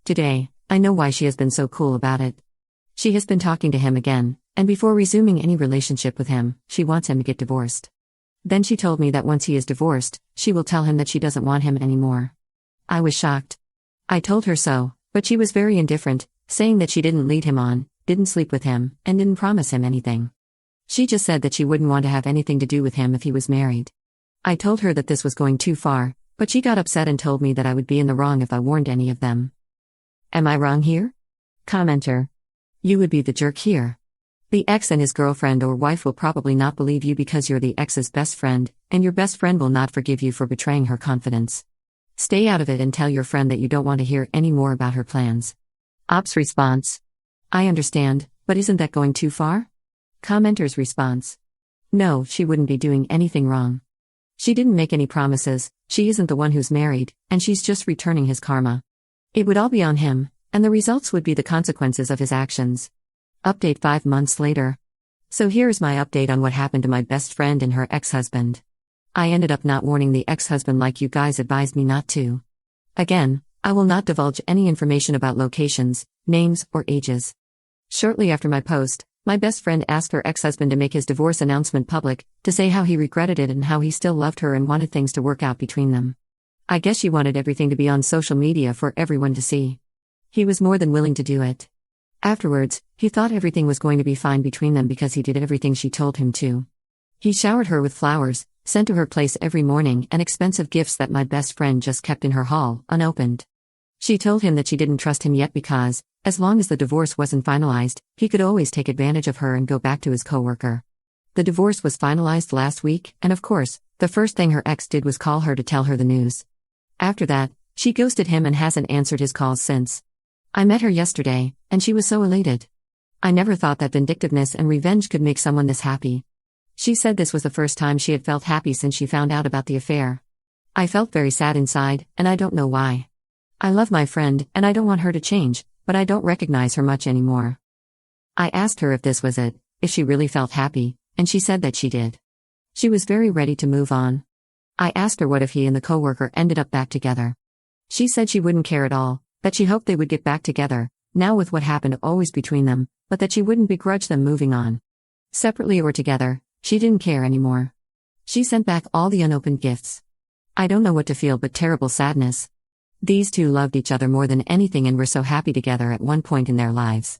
Today, I know why she has been so cool about it. She has been talking to him again, and before resuming any relationship with him, she wants him to get divorced. Then she told me that once he is divorced, she will tell him that she doesn't want him anymore. I was shocked. I told her so, but she was very indifferent, saying that she didn't lead him on, didn't sleep with him, and didn't promise him anything. She just said that she wouldn't want to have anything to do with him if he was married. I told her that this was going too far, but she got upset and told me that I would be in the wrong if I warned any of them. Am I wrong here? Commenter. You would be the jerk here. The ex and his girlfriend or wife will probably not believe you because you're the ex's best friend, and your best friend will not forgive you for betraying her confidence. Stay out of it and tell your friend that you don't want to hear any more about her plans. Ops response. I understand, but isn't that going too far? Commenter's response. No, she wouldn't be doing anything wrong. She didn't make any promises, she isn't the one who's married, and she's just returning his karma. It would all be on him, and the results would be the consequences of his actions. Update 5 months later. So here's my update on what happened to my best friend and her ex-husband. I ended up not warning the ex-husband like you guys advised me not to. Again, I will not divulge any information about locations, names, or ages. Shortly after my post, my best friend asked her ex-husband to make his divorce announcement public, to say how he regretted it and how he still loved her and wanted things to work out between them. I guess she wanted everything to be on social media for everyone to see. He was more than willing to do it. Afterwards, he thought everything was going to be fine between them because he did everything she told him to. He showered her with flowers, sent to her place every morning, and expensive gifts that my best friend just kept in her hall, unopened. She told him that she didn't trust him yet because, as long as the divorce wasn't finalized, he could always take advantage of her and go back to his coworker. The divorce was finalized last week, and of course, the first thing her ex did was call her to tell her the news. After that, she ghosted him and hasn't answered his calls since. I met her yesterday, and she was so elated. I never thought that vindictiveness and revenge could make someone this happy. She said this was the first time she had felt happy since she found out about the affair. I felt very sad inside, and I don't know why. I love my friend, and I don't want her to change, but I don't recognize her much anymore. I asked her if this was it, if she really felt happy, and she said that she did. She was very ready to move on. I asked her what if he and the coworker ended up back together. She said she wouldn't care at all, that she hoped they would get back together, now with what happened always between them, but that she wouldn't begrudge them moving on. Separately or together, she didn't care anymore. She sent back all the unopened gifts. I don't know what to feel but terrible sadness. These two loved each other more than anything and were so happy together at one point in their lives.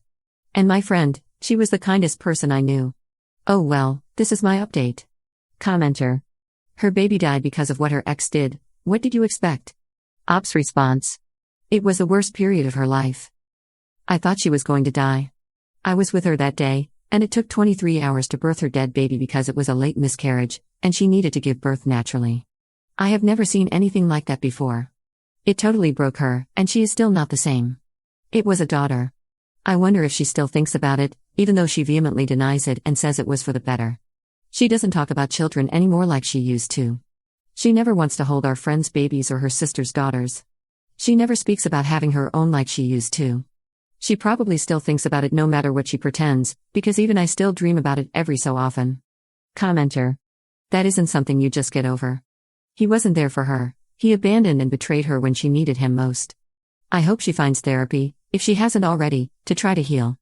And my friend, she was the kindest person I knew. Oh well, this is my update. Commenter. Her baby died because of what her ex did. What did you expect? Ops response. It was the worst period of her life. I thought she was going to die. I was with her that day, and it took 23 hours to birth her dead baby because it was a late miscarriage, and she needed to give birth naturally. I have never seen anything like that before. It totally broke her, and she is still not the same. It was a daughter. I wonder if she still thinks about it, even though she vehemently denies it and says it was for the better. She doesn't talk about children anymore like she used to. She never wants to hold our friends' babies or her sister's daughters. She never speaks about having her own like she used to. She probably still thinks about it no matter what she pretends, because even I still dream about it every so often. Commenter. That isn't something you just get over. He wasn't there for her. He abandoned and betrayed her when she needed him most. I hope she finds therapy, if she hasn't already, to try to heal.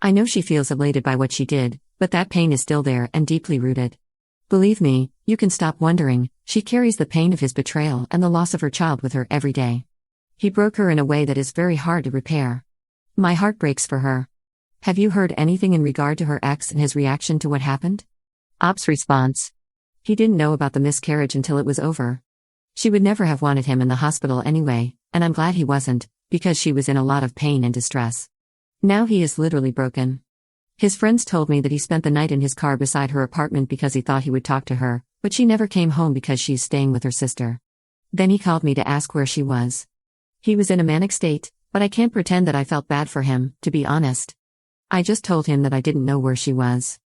I know she feels elated by what she did, but that pain is still there and deeply rooted. Believe me, you can stop wondering, she carries the pain of his betrayal and the loss of her child with her every day. He broke her in a way that is very hard to repair. My heart breaks for her. Have you heard anything in regard to her ex and his reaction to what happened? Ops response. He didn't know about the miscarriage until it was over. She would never have wanted him in the hospital anyway, and I'm glad he wasn't, because she was in a lot of pain and distress. Now he is literally broken. His friends told me that he spent the night in his car beside her apartment because he thought he would talk to her, but she never came home because she's staying with her sister. Then he called me to ask where she was. He was in a manic state, but I can't pretend that I felt bad for him, to be honest. I just told him that I didn't know where she was.